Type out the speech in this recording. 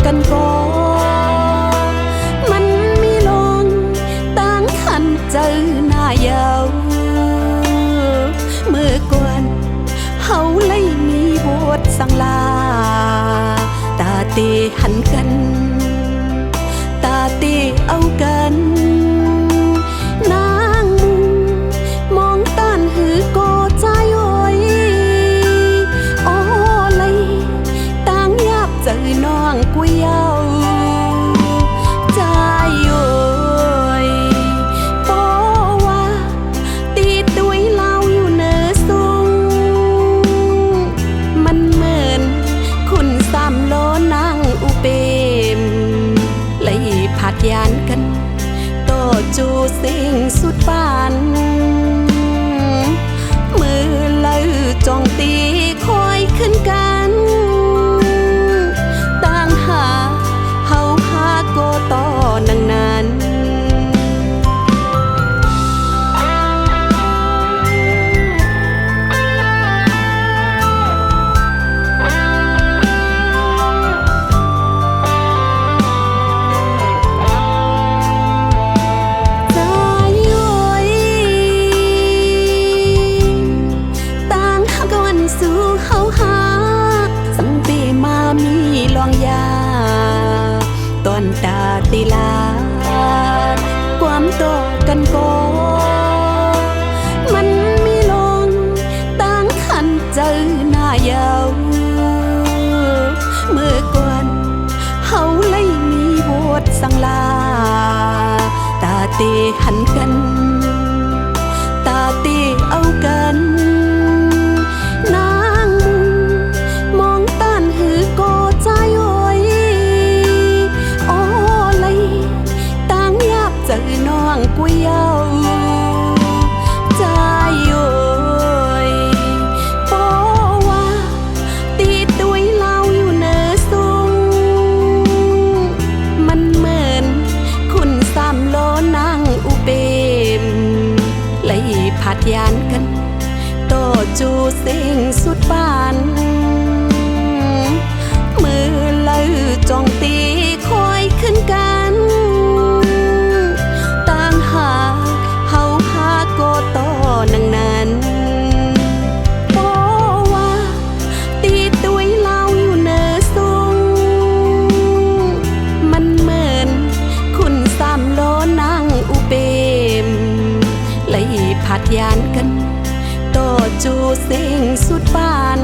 กันก็มันมีลงต่างขันเจอหน้ายาวเมื่อก่อนเฮาเลยมีบทสั่งลาตาเตหันกันตาเตเอากันนางมองต้านหือโกใจอ้อยโอ้เลยต่างยากเจอน้องกุยเยาใจโอ้ยโปว่าตีตุยเล่าอยู่เนอสูงมันเหมือนคุณสามโลนางอุเปมเลยผัดยานกันต่อจูเสียงสุดปานมือเลยจองตีคอยขึ้นกันต่างหาเฮาหาโกต่อนังนั้นสู่เฮาหาสังปีมามีลองยาตอนตาติลาความต่อกันก็มันมีลงต่างขันเจอหน้ายาวเมื่อก่อนเฮาเลยมีบทสั่งลาตาเตหันกันตาเตเอากันนางมองต้านหือโกใจอ้อยโอ้เลยต่างยากเจอน้องกุยเยาใจโอ้ยโปว่าตีตุยเล่าอยู่เนอสูงมันเหมือนคุณสามโลนางอุเปมเลยผัดยานกันต่อจูเสียงสุดปานมือเลยจองตีคอยขึ้นกันต่างหาเฮาหาโกต่อนังนั้นโปว่าตีตุยเล่าอยู่เนอสูงมันเหมือนคุณสามโลนางอุเปมเลยผัดยานกันต่อจูเสียงสุดปาน